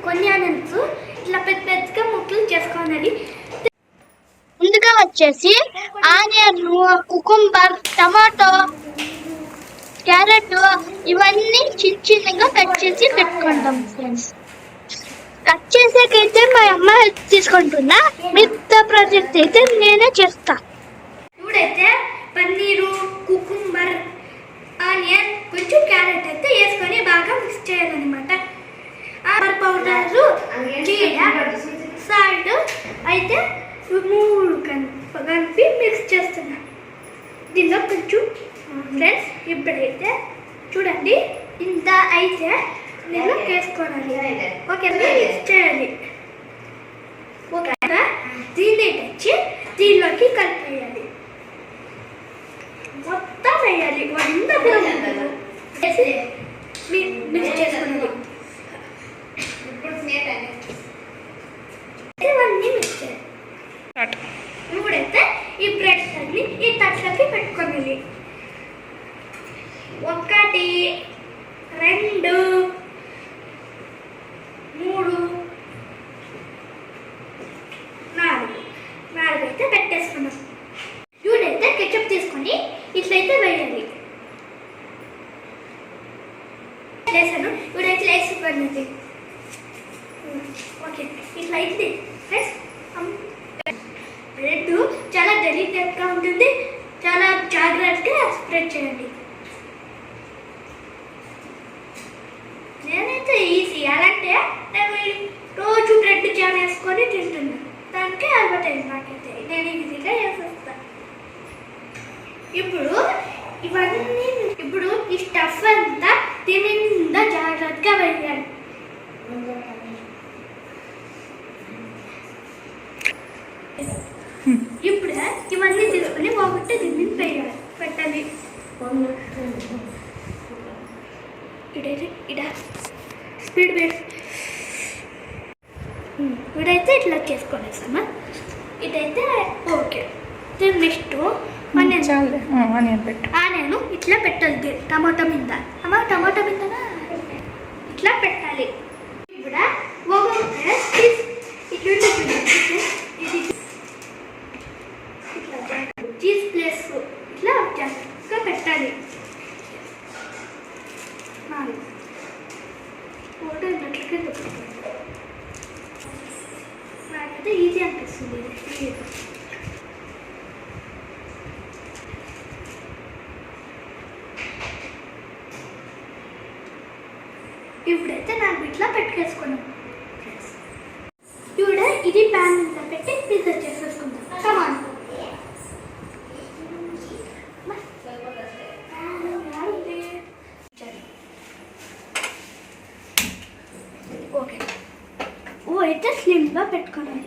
కొన్ని ఆనియన్స్ ఇట్లా పెద్ద పెద్దగా ముక్కలు చేసుకోవాలి. ముందుగా వచ్చేసి ఆనియన్, కుకుంబర్, టమాటో, క్యారెట్ ఇవన్నీ చిన్నగా కట్ చేసి పెట్టుకుంటాం ఫ్రెండ్స్. కట్ చేసేకైతే మా అమ్మ హెల్ప్ తీసుకుంటున్నా, మిగతా ప్రాజెక్ట్ అయితే నేనే చేస్తా. ఇప్పుడైతే పన్నీరు, కుకుంబర్, ఆనియన్, కొంచెం క్యారెట్ అయితే వేసుకొని బాగా మిక్స్ చేయాలన్నమాట. పౌడర్, సాల్ట్ అయితే 3 కలిపి మిక్స్ చేస్తున్నా. దీనిలో కొంచెం ఫ్రెండ్స్ ఇప్పుడైతే చూడండి ఇంత అయితే నేను వేసుకోవాలి. ఓకే, మిక్స్ చేయాలి. ఓకే, దీన్ని తెచ్చి దీనిలోకి కలిపేయాలి. మొత్తం వేయాలి. మిక్స్ చేసుకోవాలి. ఇవన్నీ మిక్స్ చేయాలి. ఇప్పుడైతే ఈ బ్రెడ్స్ అన్ని ఈ తట్లకి పెట్టుకోవాలి. 1 2 3 4 అయితే పెట్టేసుకున్నాం. ఇప్పుడైతే కెచప్ తీసుకొని ఇట్లయితే వేయాలి. వేసాను. ఇప్పుడైతే వేసి పడినది. ఓకే, ఇట్లా అయితే బ్రెడ్ చాలా డెలికేట్గా ఉంటుంది. చాలా జాగ్రత్తగా స్ప్రెడ్ చేయండి. నేనైతే ఈజీ అలాంటే నేను రోజు బ్రెడ్ జామ్ వేసుకొని తింటున్నాను. దానికే అలవాటైంది నాకైతే. నేను ఈజీగా వేసేస్తాను. ఇప్పుడు ఈ స్టఫ్ అంతా తినిందా జాగ్రత్తగా వేయాలి. ఇప్పుడు ఇవన్నీ తీసుకుని ఒకటి దీన్ని పెట్టాలి. స్పీడ్ ఇదైతే ఇట్లా చేసుకునేసామా. ఇదైతే ఓకే. నెక్స్ట్ ఆనియన్ ఇట్లా పెట్టాలి. టమాటో మీద ఇట్లా పెట్టాలి. ఇప్పుడు చీజ్ ప్లేస్ ఇట్లా జాగ్రత్తగా పెట్టాలి. నాకైతే ఈజీ అనిపిస్తుంది. ఇప్పుడైతే నాకు ఇట్లా పెట్టుకేసుకున్నాం. ఇప్పుడు ఇది ప్యాన్ మీద పెట్టి పిజ్జా చేసేసుకుందాం. కమాన్. ఓకే, అయితే స్లిమ్గా పెట్టుకోవాలి.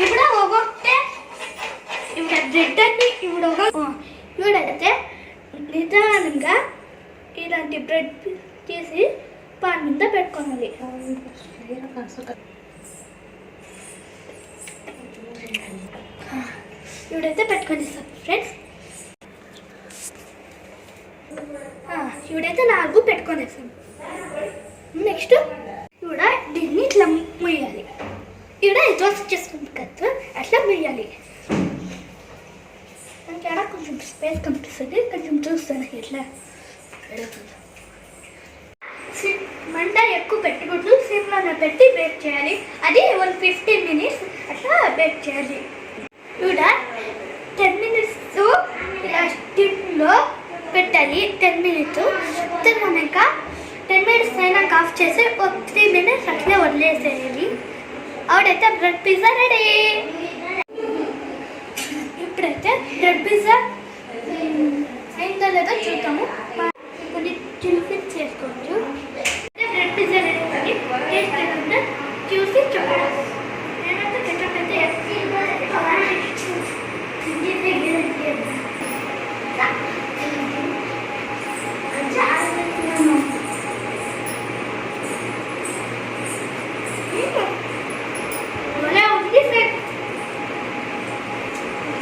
ఇప్పుడు ఒకటే బ్రెడ్ అన్ని ఇప్పుడైతే నిదానంగా ఇలాంటి బ్రెడ్ తీసి పాన్ మీద పెట్టుకోవాలి. ఇప్పుడైతే పెట్టుకొని ఫ్రెండ్స్. ఇప్పుడైతే 4 పెట్టుకొనేసాను. నెక్స్ట్ ఇప్పుడు దీన్ని ఇట్లా మొయ్యాలి. ఇక్కడ దోశ చేసుకుంది కదా అట్లా మొయ్యాలి. నాకు కొంచెం స్పేస్ కనిపిస్తుంది. కొంచెం చూస్తాను ఎట్లా మంట ఎక్కువ పెట్టకూడదు. సిమ్లో పెట్టి బేక్ చేయాలి. అది 15 minutes అట్లా బేక్ చేయాలి. ఇక్కడ 10 minutes ఇలా స్టిమ్లో పెట్టాలి. 10 minutes తిన్నాక 10 minutes అయినాక ఆఫ్ చేసి 3 minutes అట్లే వదిలేసేయాలి. అప్పుడైతే బ్రెడ్ పిజ్జా రెడీ. ఇప్పుడైతే బ్రెడ్ పిజ్జా అయిందో లేదో చూద్దాము. కొన్ని చిల్ఫిక్స్ చేసుకోవచ్చు. బ్రెడ్ పిజ్జా రెడీ కానీ టేస్ట్ ఏదన్నా చూసి చెప్పడం. నేనైతే కెచప్ అయితే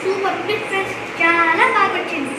సూపర్ చాలా బాగా వచ్చింది.